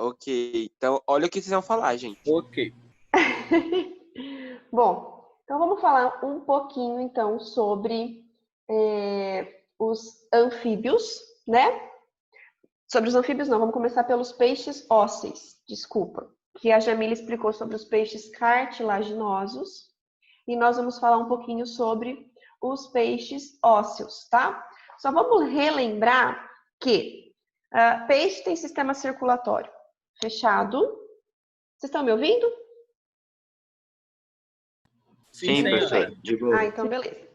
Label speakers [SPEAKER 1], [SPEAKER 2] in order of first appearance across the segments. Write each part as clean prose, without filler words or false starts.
[SPEAKER 1] Ok, então olha o que vocês vão falar, gente.
[SPEAKER 2] Ok.
[SPEAKER 3] Bom, então vamos falar um pouquinho então sobre os anfíbios, né? Sobre os anfíbios não, vamos começar pelos peixes ósseos, desculpa. Que a Jamila explicou sobre os peixes cartilaginosos. E nós vamos falar um pouquinho sobre os peixes ósseos, tá? Só vamos relembrar que peixe tem sistema circulatório fechado. Vocês estão me ouvindo?
[SPEAKER 1] Sim, professor.
[SPEAKER 3] Então beleza.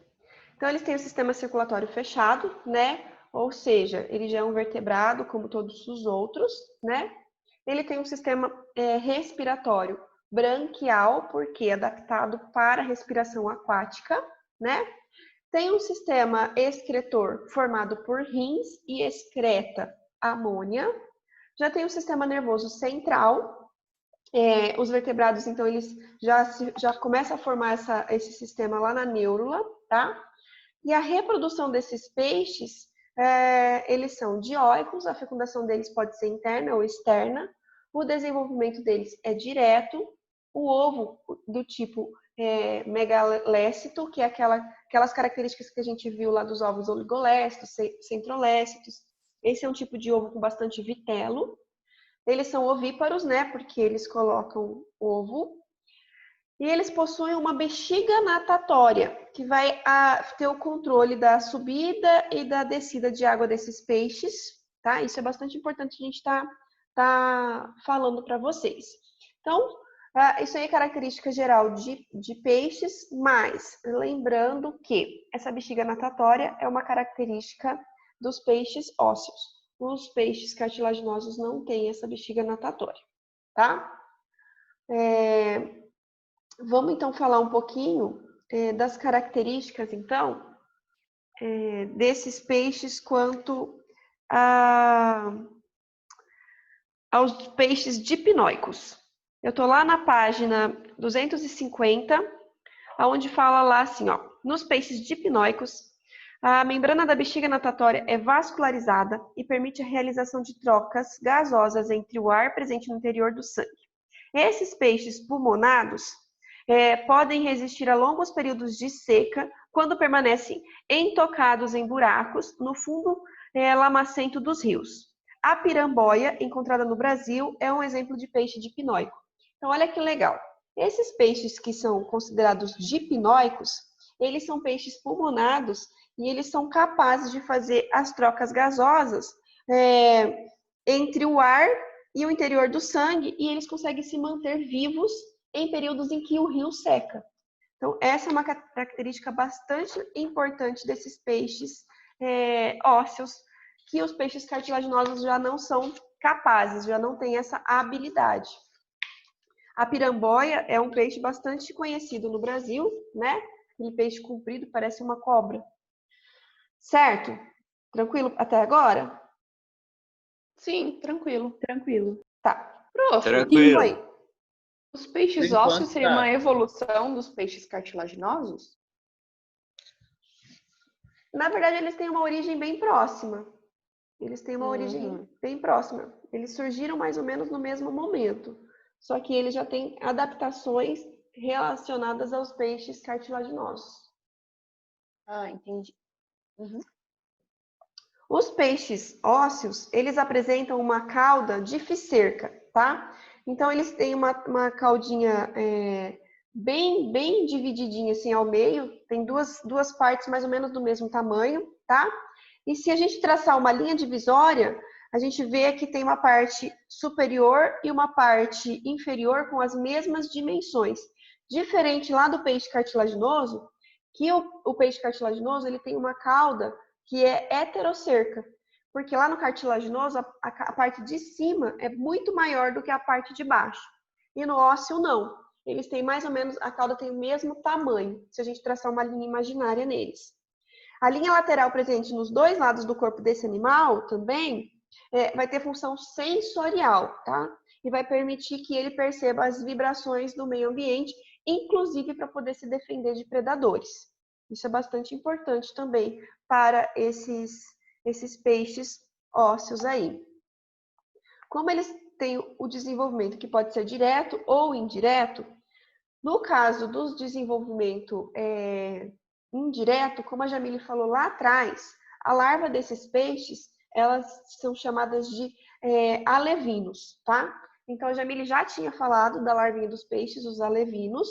[SPEAKER 3] Então eles têm o sistema circulatório fechado, né? Ou seja, ele já é um vertebrado como todos os outros, né? Ele tem um sistema respiratório branquial, porque é adaptado para a respiração aquática, né? Tem um sistema excretor formado por rins e excreta amônia. Já tem o sistema nervoso central. Os vertebrados, então, eles já começam a formar esse sistema lá na neurula, tá? E a reprodução desses peixes, eles são dioicos, a fecundação deles pode ser interna ou externa, o desenvolvimento deles é direto, o ovo do tipo megalécito, que é aquelas características que a gente viu lá dos ovos oligolécitos, centrolécitos. Esse é um tipo de ovo com bastante vitelo. Eles são ovíparos, né, porque eles colocam ovo. E eles possuem uma bexiga natatória, que vai ter o controle da subida e da descida de água desses peixes, tá? Isso é bastante importante a gente tá falando para vocês. Então, isso aí é característica geral de peixes, mas lembrando que essa bexiga natatória é uma característica dos peixes ósseos. Os peixes cartilaginosos não têm essa bexiga natatória, tá? Vamos, então, falar um pouquinho das características, então, desses peixes quanto aos peixes dipnóicos. Eu estou lá na página 250, onde fala lá assim, ó, nos peixes dipnóicos, a membrana da bexiga natatória é vascularizada e permite a realização de trocas gasosas entre o ar presente no interior do sangue. Esses peixes pulmonados podem resistir a longos períodos de seca quando permanecem entocados em buracos no fundo lamacento dos rios. A piramboia, encontrada no Brasil, é um exemplo de peixe dipnóico. Então, olha que legal. Esses peixes que são considerados dipnóicos, eles são peixes pulmonados e eles são capazes de fazer as trocas gasosas entre o ar e o interior do sangue, e eles conseguem se manter vivos em períodos em que o rio seca. Então, essa é uma característica bastante importante desses peixes ósseos, que os peixes cartilaginosos já não são capazes, já não têm essa habilidade. A piramboia é um peixe bastante conhecido no Brasil, né? Aquele peixe comprido, parece uma cobra. Certo? Tranquilo até agora?
[SPEAKER 4] Sim, tranquilo.
[SPEAKER 3] Tranquilo. Tá.
[SPEAKER 4] Prof,
[SPEAKER 1] Tranquilo.
[SPEAKER 3] Oi.
[SPEAKER 4] os peixes
[SPEAKER 2] Por enquanto,
[SPEAKER 4] ósseos seriam
[SPEAKER 2] tá.
[SPEAKER 4] uma evolução dos peixes cartilaginosos?
[SPEAKER 3] Na verdade, eles têm uma origem bem próxima. Eles têm uma origem bem próxima. Eles surgiram mais ou menos no mesmo momento. Só que eles já têm adaptações relacionadas aos peixes cartilaginosos.
[SPEAKER 4] Ah, entendi.
[SPEAKER 3] Os peixes ósseos, eles apresentam uma cauda dificerca, tá? Então, eles têm uma caudinha bem divididinha assim ao meio, tem duas partes mais ou menos do mesmo tamanho, tá? E se a gente traçar uma linha divisória, a gente vê que tem uma parte superior e uma parte inferior com as mesmas dimensões. Diferente lá do peixe cartilaginoso, que o peixe cartilaginoso ele tem uma cauda que é heterocerca, porque lá no cartilaginoso a parte de cima é muito maior do que a parte de baixo. E no ósseo não. Eles têm mais ou menos, a cauda tem o mesmo tamanho, se a gente traçar uma linha imaginária neles. A linha lateral presente nos dois lados do corpo desse animal também vai ter função sensorial, tá? E vai permitir que ele perceba as vibrações do meio ambiente, inclusive para poder se defender de predadores. Isso é bastante importante também para esses peixes ósseos aí. Como eles têm o desenvolvimento que pode ser direto ou indireto, no caso do desenvolvimento indireto, como a Jamile falou lá atrás, a larva desses peixes, elas são chamadas de alevinos, tá? Então, a Jamile já tinha falado da larvinha dos peixes, os alevinos,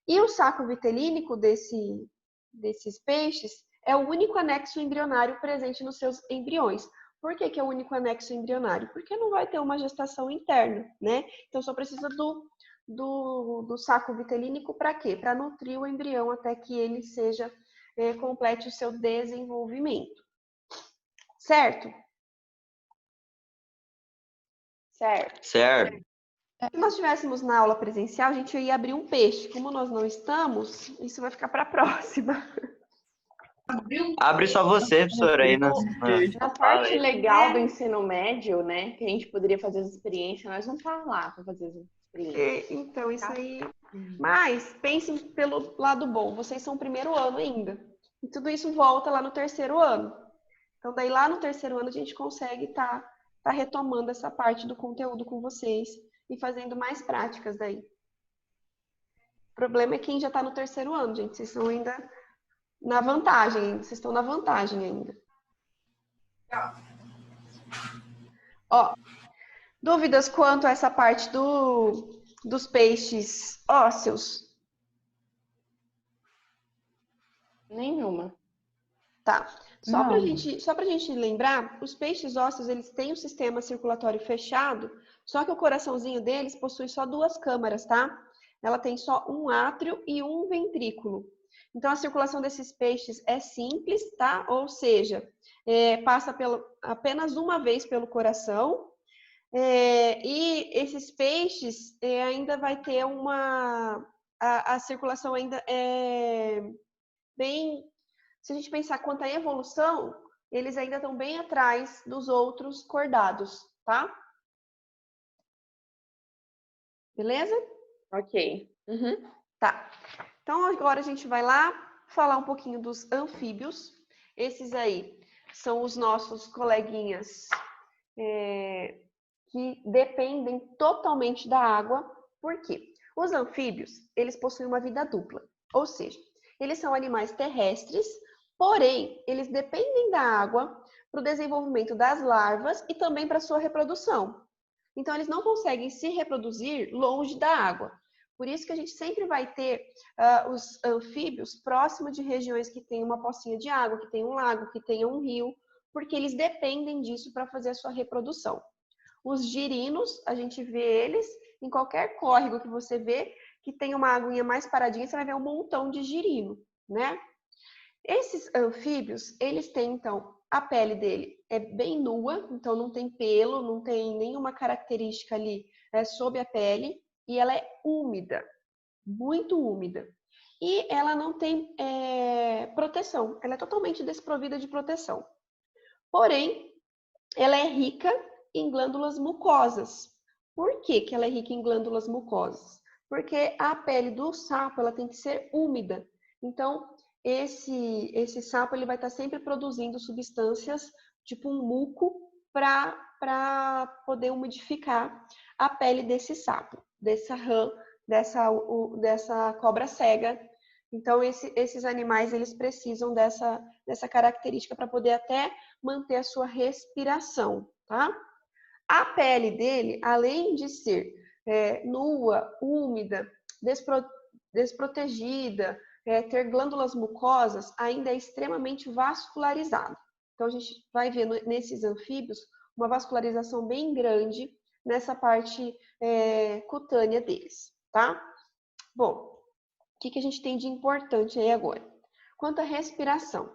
[SPEAKER 3] e o saco vitelínico desses peixes é o único anexo embrionário presente nos seus embriões. Por que que é o único anexo embrionário? Porque não vai ter uma gestação interna, né? Então, só precisa do saco vitelínico para quê? Para nutrir o embrião até que ele complete o seu desenvolvimento. Certo?
[SPEAKER 4] Certo.
[SPEAKER 1] Certo.
[SPEAKER 3] Se nós estivéssemos na aula presencial, a gente ia abrir um peixe. Como nós não estamos, isso vai ficar para a próxima.
[SPEAKER 1] Abre só você, professora, aí
[SPEAKER 4] Na
[SPEAKER 1] na
[SPEAKER 4] parte
[SPEAKER 1] fala aí.
[SPEAKER 4] legal do ensino médio, né, que a gente poderia fazer as experiências, nós não tá lá para fazer as experiências.
[SPEAKER 3] Então, isso aí... Mas, pensem pelo lado bom. Vocês são o primeiro ano ainda. E tudo isso volta lá no terceiro ano. Então, daí lá no terceiro ano, a gente consegue estar retomando essa parte do conteúdo com vocês e fazendo mais práticas daí. O problema é quem já está no terceiro ano, gente. Vocês são ainda na vantagem, vocês estão na vantagem ainda. Ó, dúvidas quanto a essa parte dos peixes ósseos?
[SPEAKER 4] Nenhuma.
[SPEAKER 3] Tá. Só pra gente lembrar, os peixes ósseos, eles têm um sistema circulatório fechado, só que o coraçãozinho deles possui só 2 câmaras, tá? Ela tem só um átrio e um ventrículo. Então, a circulação desses peixes é simples, tá? Ou seja, passa apenas uma vez pelo coração. E esses peixes ainda vai ter a circulação ainda é bem... Se a gente pensar quanto à evolução, eles ainda estão bem atrás dos outros cordados, tá? Beleza?
[SPEAKER 4] Ok.
[SPEAKER 3] Tá. Então, agora a gente vai lá falar um pouquinho dos anfíbios. Esses aí são os nossos coleguinhas que dependem totalmente da água. Por quê? Os anfíbios, eles possuem uma vida dupla. Ou seja, eles são animais terrestres, porém, eles dependem da água para o desenvolvimento das larvas e também para a sua reprodução. Então, eles não conseguem se reproduzir longe da água. Por isso que a gente sempre vai ter os anfíbios próximo de regiões que tem uma pocinha de água, que tem um lago, que tenha um rio, porque eles dependem disso para fazer a sua reprodução. Os girinos, a gente vê eles em qualquer córrego que você vê, que tem uma aguinha mais paradinha, você vai ver um montão de girino, né? Esses anfíbios, eles têm, então, a pele dele é bem nua, então não tem pelo, não tem nenhuma característica ali sob a pele, e ela é úmida, muito úmida. E ela não tem proteção, ela é totalmente desprovida de proteção. Porém, ela é rica em glândulas mucosas. Por que que ela é rica em glândulas mucosas? Porque a pele do sapo ela tem que ser úmida. Então, esse sapo ele vai estar sempre produzindo substâncias, tipo um muco, para poder umidificar a pele desse sapo, dessa rã, dessa cobra cega. Então, esses animais eles precisam dessa característica para poder até manter a sua respiração, tá? A pele dele, além de ser nua, úmida, desprotegida, ter glândulas mucosas, ainda é extremamente vascularizado. Então, a gente vai ver nesses anfíbios uma vascularização bem grande nessa parte cutânea deles, tá? Bom, o que a gente tem de importante aí agora? Quanto à respiração.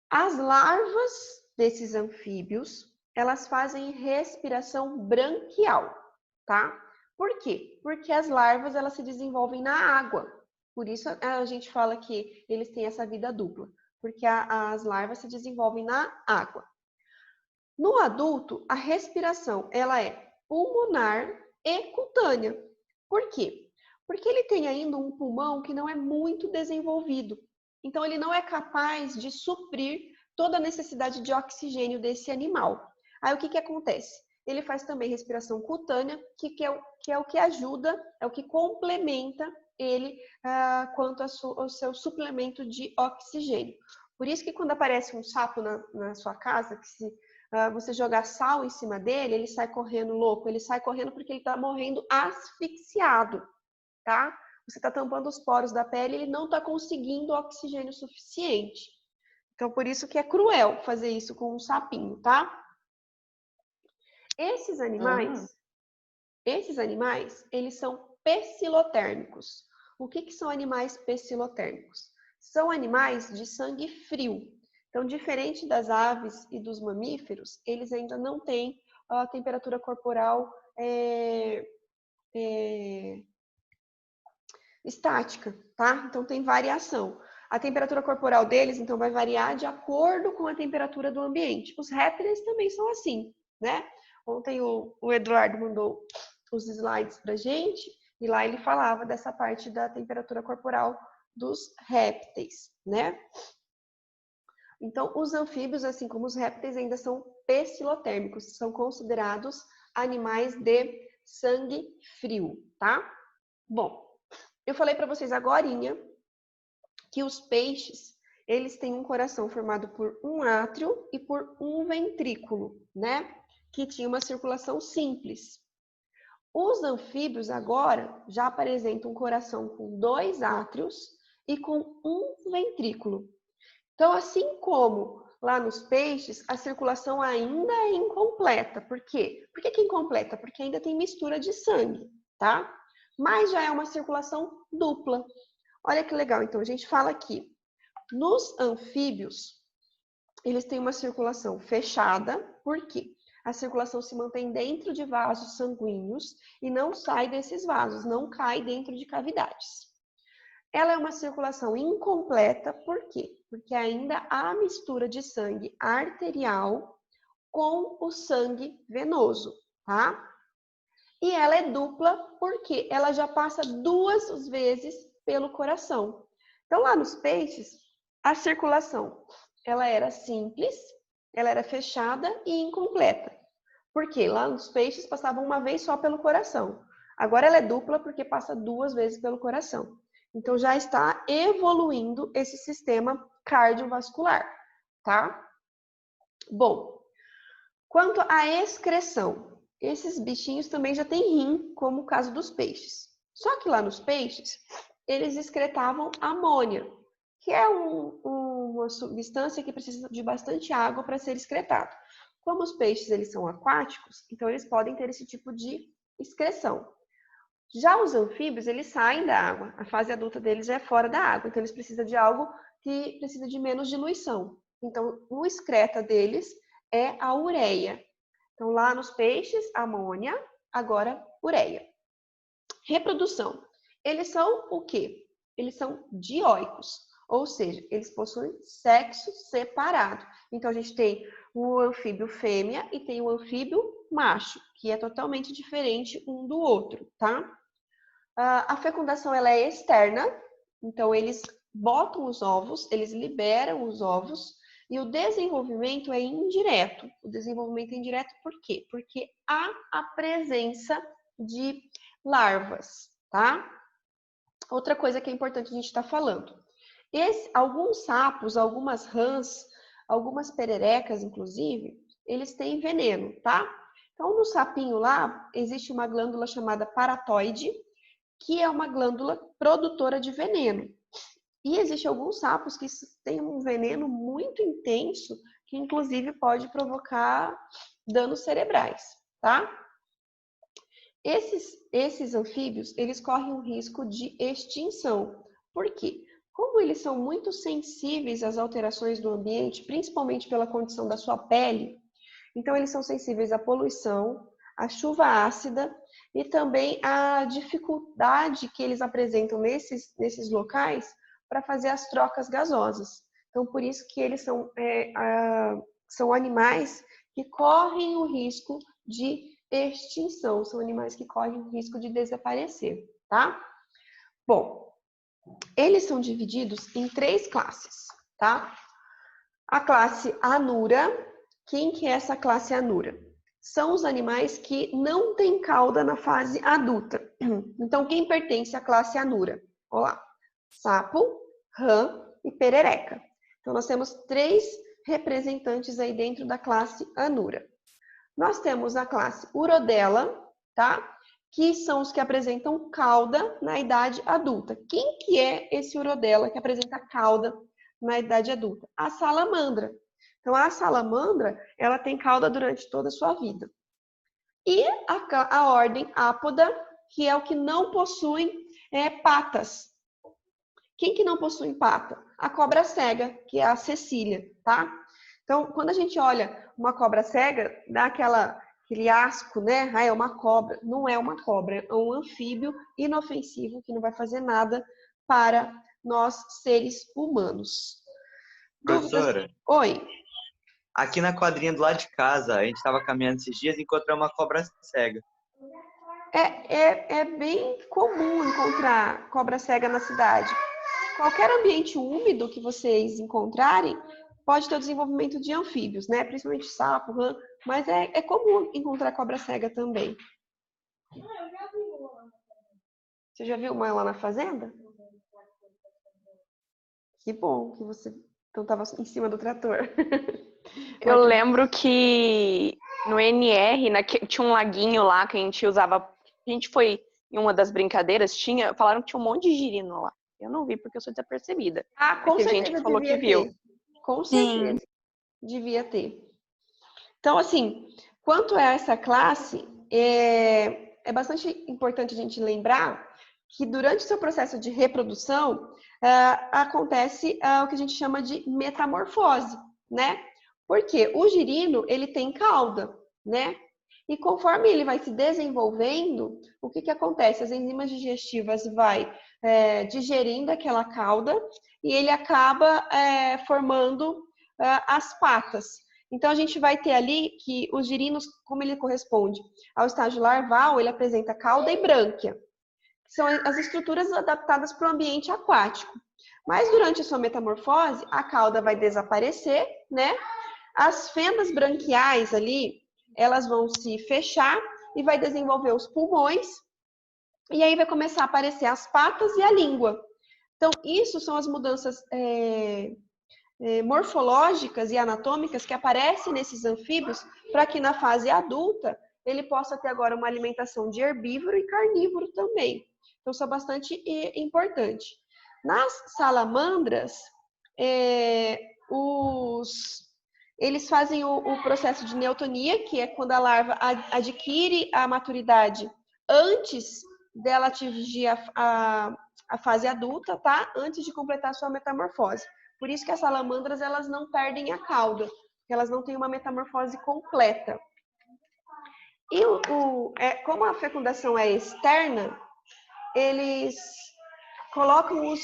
[SPEAKER 3] As larvas desses anfíbios, elas fazem respiração branquial, tá? Por quê? Porque as larvas, elas se desenvolvem na água. Por isso a gente fala que eles têm essa vida dupla, porque as larvas se desenvolvem na água. No adulto, a respiração, ela é pulmonar e cutânea. Por quê? Porque ele tem ainda um pulmão que não é muito desenvolvido. Então, ele não é capaz de suprir toda a necessidade de oxigênio desse animal. Aí, o que acontece? ele faz também respiração cutânea, que é o que ajuda, é o que complementa ele quanto ao seu suplemento de oxigênio. Por isso que quando aparece um sapo na sua casa, que se você jogar sal em cima dele, ele sai correndo louco, ele sai correndo porque ele está morrendo asfixiado, tá? Você está tampando os poros da pele, ele não está conseguindo oxigênio suficiente. Então, por isso que é cruel fazer isso com um sapinho, tá? Esses animais, eles são pecilotérmicos. O que são animais pecilotérmicos? São animais de sangue frio. Então, diferente das aves e dos mamíferos, eles ainda não têm a temperatura corporal estática, tá? Então, tem variação. A temperatura corporal deles, então, vai variar de acordo com a temperatura do ambiente. Os répteis também são assim, né? Ontem o Eduardo mandou os slides pra gente e lá ele falava dessa parte da temperatura corporal dos répteis, né? Então, os anfíbios, assim como os répteis, ainda são pecilotérmicos, são considerados animais de sangue frio, tá? Bom, eu falei para vocês agorinha que os peixes, eles têm um coração formado por um átrio e por um ventrículo, né? Que tinha uma circulação simples. Os anfíbios agora já apresentam um coração com 2 átrios e com um ventrículo. Então, assim como lá nos peixes, a circulação ainda é incompleta. Por quê? Por que é incompleta? Porque ainda tem mistura de sangue, tá? Mas já é uma circulação dupla. Olha que legal. Então, a gente fala aqui. Nos anfíbios, eles têm uma circulação fechada. Por quê? A circulação se mantém dentro de vasos sanguíneos e não sai desses vasos, não cai dentro de cavidades. Ela é uma circulação incompleta, por quê? Porque ainda há mistura de sangue arterial com o sangue venoso, tá? E ela é dupla porque ela já passa 2 vezes pelo coração. Então, lá nos peixes, a circulação, ela era simples, ela era fechada e incompleta. Porque lá nos peixes passava uma vez só pelo coração. Agora ela é dupla porque passa 2 vezes pelo coração. Então, já está evoluindo esse sistema cardiovascular, tá? Bom, quanto à excreção, esses bichinhos também já têm rim, como o caso dos peixes. Só que lá nos peixes, eles excretavam amônia, que é uma substância que precisa de bastante água para ser excretado. Como os peixes eles são aquáticos, então eles podem ter esse tipo de excreção. Já os anfíbios, eles saem da água. A fase adulta deles é fora da água. Então, eles precisam de algo que precisa de menos diluição. Então, o excreta deles é a ureia. Então, lá nos peixes, amônia, agora ureia. Reprodução. Eles são o quê? Eles são dioicos. Ou seja, eles possuem sexo separado. Então, a gente tem o anfíbio fêmea e tem o anfíbio macho, que é totalmente diferente um do outro, tá? A fecundação ela é externa, então eles botam os ovos, eles liberam os ovos, e o desenvolvimento é indireto. O desenvolvimento é indireto por quê? Porque há a presença de larvas, tá? Outra coisa que é importante a gente estar falando. Alguns sapos, algumas rãs, algumas pererecas, inclusive, eles têm veneno, tá? Então, no sapinho lá, existe uma glândula chamada paratoide, que é uma glândula produtora de veneno. E existem alguns sapos que têm um veneno muito intenso, que inclusive pode provocar danos cerebrais, tá? Esses anfíbios, eles correm um risco de extinção. Por quê? Como eles são muito sensíveis às alterações do ambiente, principalmente pela condição da sua pele, então eles são sensíveis à poluição, à chuva ácida e também à dificuldade que eles apresentam nesses locais para fazer as trocas gasosas. Então, por isso que eles são animais que correm o risco de extinção, são animais que correm o risco de desaparecer, tá? Bom, eles são divididos em 3 classes, tá? A classe Anura. Quem que é essa classe Anura? são os animais que não têm cauda na fase adulta. Então, quem pertence à classe Anura? Olá, sapo, rã e perereca. Então, nós temos 3 representantes aí dentro da classe Anura. Nós temos a classe Urodela, tá? Que são os que apresentam cauda na idade adulta. Quem que é esse Urodela que apresenta cauda na idade adulta? A salamandra. Então, a salamandra, ela tem cauda durante toda a sua vida. E a ordem Apoda, que é o que não possui patas. Quem que não possui pata? A cobra cega, que é a Cecília, tá? Então, quando a gente olha uma cobra cega, dá aquele asco, né? Ah, é uma cobra. Não é uma cobra, é um anfíbio inofensivo que não vai fazer nada para nós, seres humanos.
[SPEAKER 2] Professora,
[SPEAKER 3] Oi.
[SPEAKER 2] aqui na quadrinha do lado de casa, a gente estava caminhando esses dias e encontramos uma cobra cega.
[SPEAKER 3] É bem comum encontrar cobra cega na cidade. Qualquer ambiente úmido que vocês encontrarem pode ter o desenvolvimento de anfíbios, né? Principalmente sapo, rã, mas é comum encontrar cobra cega também. Você já viu uma lá na fazenda? Que bom que você então estava em cima do trator.
[SPEAKER 4] Eu lembro que no NR, tinha um laguinho lá que a gente usava. A gente foi em uma das brincadeiras, falaram que tinha um monte de girino lá. Eu não vi porque eu sou desapercebida.
[SPEAKER 3] Ah, com
[SPEAKER 4] teve
[SPEAKER 3] certeza
[SPEAKER 4] gente que falou que
[SPEAKER 3] devia
[SPEAKER 4] viu.
[SPEAKER 3] ter. Com certeza devia ter. Então, assim, quanto a essa classe, é bastante importante a gente lembrar que durante o seu processo de reprodução, acontece o que a gente chama de metamorfose, né? Porque o girino, ele tem cauda, né? E conforme ele vai se desenvolvendo, o que acontece? As enzimas digestivas vai digerindo aquela cauda e ele acaba formando as patas. Então, a gente vai ter ali que os girinos, como ele corresponde ao estágio larval, ele apresenta cauda e brânquia, que são as estruturas adaptadas para o ambiente aquático. Mas durante a sua metamorfose, a cauda vai desaparecer, né? As fendas branquiais ali, elas vão se fechar e vai desenvolver os pulmões, e aí vai começar a aparecer as patas e a língua. Então, isso são as mudanças morfológicas e anatômicas que aparecem nesses anfíbios para que na fase adulta ele possa ter agora uma alimentação de herbívoro e carnívoro também. Então, isso é bastante importante. Nas salamandras, eles fazem o processo de neotonia, que é quando a larva adquire a maturidade antes dela atingir a fase adulta, tá? Antes de completar a sua metamorfose. Por isso que as salamandras, elas não perdem a cauda, porque elas não têm uma metamorfose completa. E como a fecundação é externa, eles colocam os...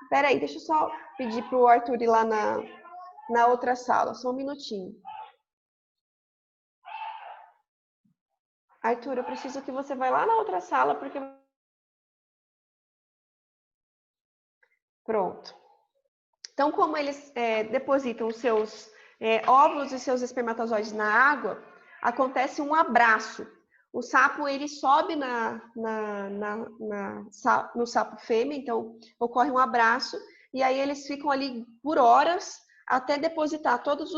[SPEAKER 3] Peraí, deixa eu só pedir para o Arthur ir lá na outra sala, só um minutinho. Arthur, eu preciso que você vá lá na outra sala, porque... Pronto. Então, como eles depositam os seus óvulos e seus espermatozoides na água, acontece um abraço. O sapo, ele sobe no sapo fêmea, então ocorre um abraço, e aí eles ficam ali por horas até depositar todos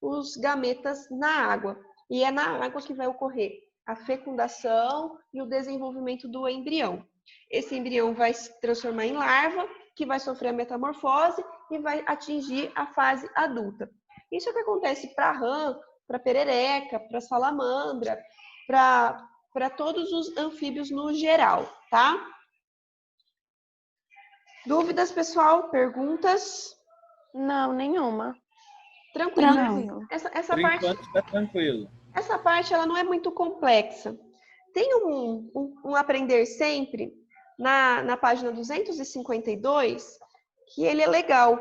[SPEAKER 3] os gametas na água. E é na água que vai ocorrer a fecundação e o desenvolvimento do embrião. Esse embrião vai se transformar em larva, que vai sofrer a metamorfose e vai atingir a fase adulta. Isso é o que acontece para a rã, para a perereca, para a salamandra, para todos os anfíbios no geral, tá? Dúvidas, pessoal? Perguntas?
[SPEAKER 4] Não, nenhuma.
[SPEAKER 3] Tranquilo.
[SPEAKER 4] Tranquilo.
[SPEAKER 3] Essa
[SPEAKER 5] Por
[SPEAKER 3] parte,
[SPEAKER 5] enquanto tá tranquilo.
[SPEAKER 3] essa parte ela não é muito complexa. Tem um aprender sempre na página 252, que ele é legal.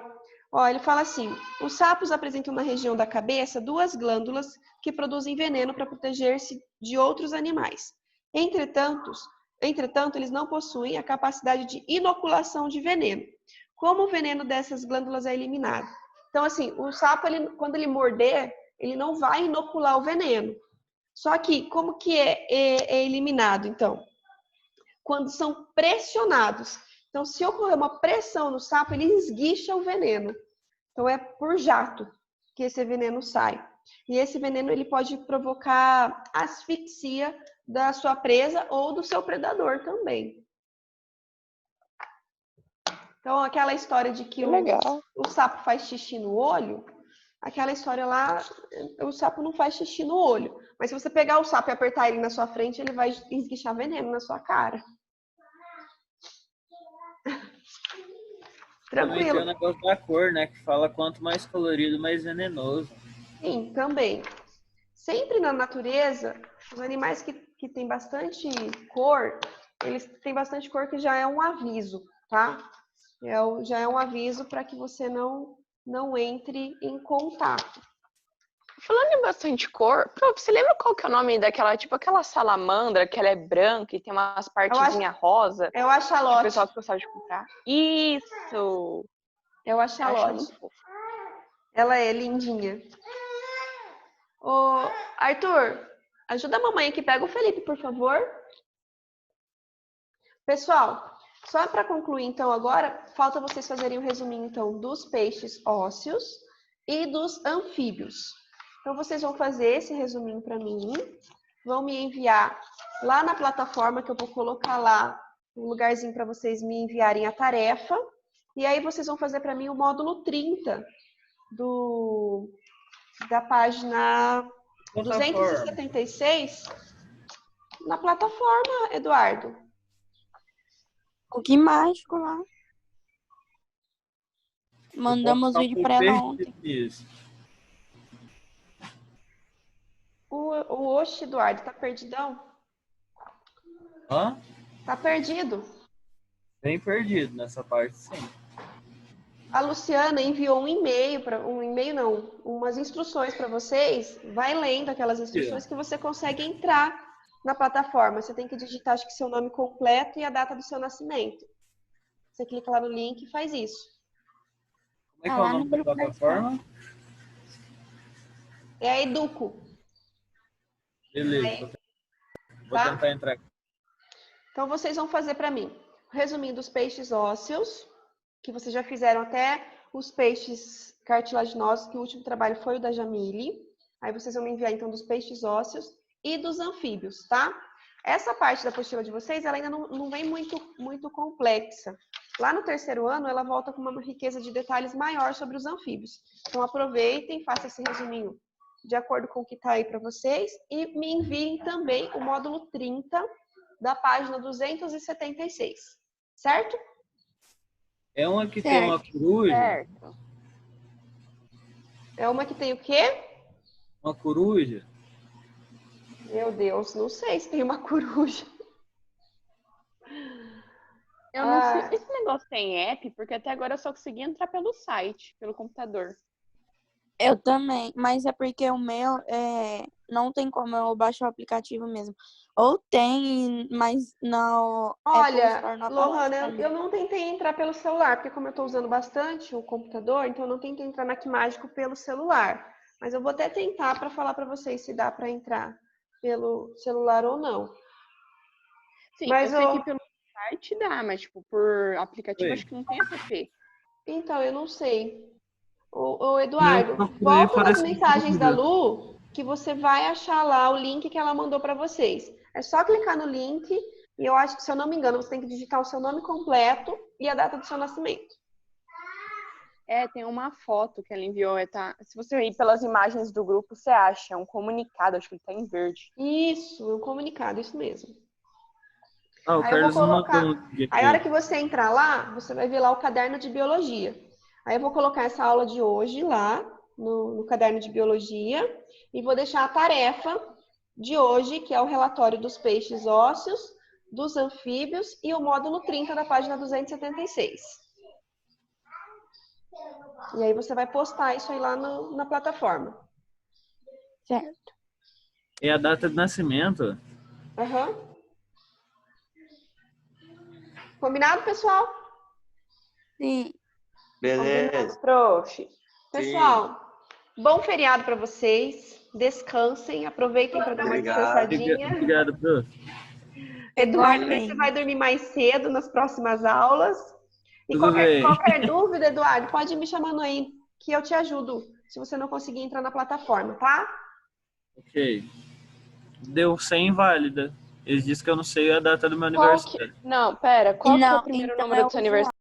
[SPEAKER 3] Ó, ele fala assim: os sapos apresentam na região da cabeça 2 glândulas que produzem veneno para proteger-se de outros animais. Entretanto, eles não possuem a capacidade de inoculação de veneno. Como o veneno dessas glândulas é eliminado? Então, assim, o sapo, quando ele morder, ele não vai inocular o veneno. Só que como que é eliminado, então? Quando são pressionados. Então, se ocorrer uma pressão no sapo, ele esguicha o veneno. Então, é por jato que esse veneno sai. E esse veneno ele pode provocar asfixia da sua presa ou do seu predador também. Então, aquela história de que o sapo faz xixi no olho, aquela história lá, o sapo não faz xixi no olho. Mas se você pegar o sapo e apertar ele na sua frente, ele vai esguichar veneno na sua cara.
[SPEAKER 5] Também tem
[SPEAKER 3] Tranquilo.
[SPEAKER 5] o negócio da cor, né? Que fala quanto mais colorido, mais venenoso.
[SPEAKER 3] Sim, também. Sempre na natureza, os animais que têm bastante cor, eles têm bastante cor que já é um aviso, tá? Já é um aviso para que você não entre em contato.
[SPEAKER 4] Falando em bastante cor, você lembra qual que é o nome daquela, tipo aquela salamandra, que ela é branca e tem umas partezinhas rosa?
[SPEAKER 3] É o
[SPEAKER 4] Que o
[SPEAKER 3] axolote.
[SPEAKER 4] pessoal gostava de comprar. Isso!
[SPEAKER 3] É o
[SPEAKER 4] Acho
[SPEAKER 3] axolote.
[SPEAKER 4] muito fofo.
[SPEAKER 3] Ela é lindinha. Ô, Arthur, ajuda a mamãe aqui. Pega o Felipe, por favor. Pessoal, só para concluir, então, agora, falta vocês fazerem o resuminho, então, dos peixes ósseos e dos anfíbios. Então, vocês vão fazer esse resuminho para mim, vão me enviar lá na plataforma, que eu vou colocar lá um lugarzinho para vocês me enviarem a tarefa, e aí vocês vão fazer para mim o módulo 30 da página 276 na plataforma, Eduardo.
[SPEAKER 6] O que mágico lá. Mandamos vídeo pra ela ontem.
[SPEAKER 3] O Oxe, Eduardo, tá perdidão?
[SPEAKER 5] Hã?
[SPEAKER 3] Tá perdido.
[SPEAKER 5] Bem perdido nessa parte, sim.
[SPEAKER 3] A Luciana enviou um e-mail, umas instruções para vocês. Vai lendo aquelas instruções que você consegue entrar na plataforma. Você tem que digitar, acho que seu nome completo e a data do seu nascimento. Você clica lá no link e faz isso.
[SPEAKER 5] Como é que é o nome da plataforma?
[SPEAKER 3] É a Educo.
[SPEAKER 5] Beleza, vou tentar entrar.
[SPEAKER 3] Então, vocês vão fazer para mim, resumindo os peixes ósseos, que vocês já fizeram até os peixes cartilaginosos, que o último trabalho foi o da Jamile. Aí vocês vão me enviar, então, dos peixes ósseos e dos anfíbios, tá? Essa parte da apostila de vocês, ela ainda não vem muito complexa. Lá no terceiro ano, ela volta com uma riqueza de detalhes maior sobre os anfíbios. Então, aproveitem, façam esse resuminho de acordo com o que está aí para vocês e me enviem também o módulo 30 da página 276, certo?
[SPEAKER 5] É uma que tem uma coruja?
[SPEAKER 4] Certo.
[SPEAKER 3] É uma que tem o quê?
[SPEAKER 5] Uma coruja?
[SPEAKER 3] Meu Deus, não sei se tem uma coruja.
[SPEAKER 4] Eu não sei. Esse negócio tem app, porque até agora eu só consegui entrar pelo site, pelo computador.
[SPEAKER 6] Eu também, mas é porque o meu não tem como eu baixar o aplicativo mesmo. Ou tem, mas não.
[SPEAKER 3] Olha, Lohana, eu não tentei entrar pelo celular, porque como eu estou usando bastante o computador, então eu não tentei entrar na Aquimágico pelo celular. Mas eu vou até tentar para falar para vocês se dá para entrar pelo celular ou não.
[SPEAKER 4] Sim, mas eu sei que pelo site dá, mas tipo, por aplicativo acho que não tem app.
[SPEAKER 3] Então, eu não sei. Ô Eduardo, volta nas mensagens da Lu, que você vai achar lá o link que ela mandou para vocês. É só clicar no link e eu acho que, se eu não me engano, você tem que digitar o seu nome completo e a data do seu nascimento.
[SPEAKER 4] Tem uma foto que ela enviou. Se você ir pelas imagens do grupo, você acha. É um comunicado, acho que ele tá em verde.
[SPEAKER 3] Isso, um comunicado, isso mesmo.
[SPEAKER 5] Ah, o
[SPEAKER 3] Aí
[SPEAKER 5] Carlos
[SPEAKER 3] eu vou colocar.
[SPEAKER 5] mandou.
[SPEAKER 3] Aí, a hora que você entrar lá, você vai ver lá o caderno de biologia. Aí eu vou colocar essa aula de hoje lá no caderno de biologia e vou deixar a tarefa de hoje, que é o relatório dos peixes ósseos, dos anfíbios e o módulo 30 da página 276. E aí você vai postar isso aí lá na plataforma.
[SPEAKER 6] Certo.
[SPEAKER 5] E a data de nascimento?
[SPEAKER 3] Aham. Combinado, pessoal?
[SPEAKER 6] Sim.
[SPEAKER 2] Beleza.
[SPEAKER 4] Prof.
[SPEAKER 3] Pessoal, bom feriado para vocês, Descansem, aproveitem para dar uma
[SPEAKER 2] Obrigado.
[SPEAKER 3] descansadinha.
[SPEAKER 5] Obrigado, prof.
[SPEAKER 3] Eduardo,
[SPEAKER 6] Igualmente.
[SPEAKER 3] você vai dormir mais cedo nas próximas aulas. E
[SPEAKER 5] Tudo bem.
[SPEAKER 3] qualquer dúvida, Eduardo, pode ir me chamando aí, que eu te ajudo, se você não conseguir entrar na plataforma, tá?
[SPEAKER 5] Ok. Deu 100 inválida. Eles disseram que eu não sei a data do meu
[SPEAKER 4] Qual
[SPEAKER 5] aniversário.
[SPEAKER 4] que... Não, pera. Qual que é
[SPEAKER 6] Não,
[SPEAKER 4] o primeiro
[SPEAKER 6] então
[SPEAKER 4] número
[SPEAKER 6] é
[SPEAKER 4] do seu
[SPEAKER 6] usuário.
[SPEAKER 4] aniversário?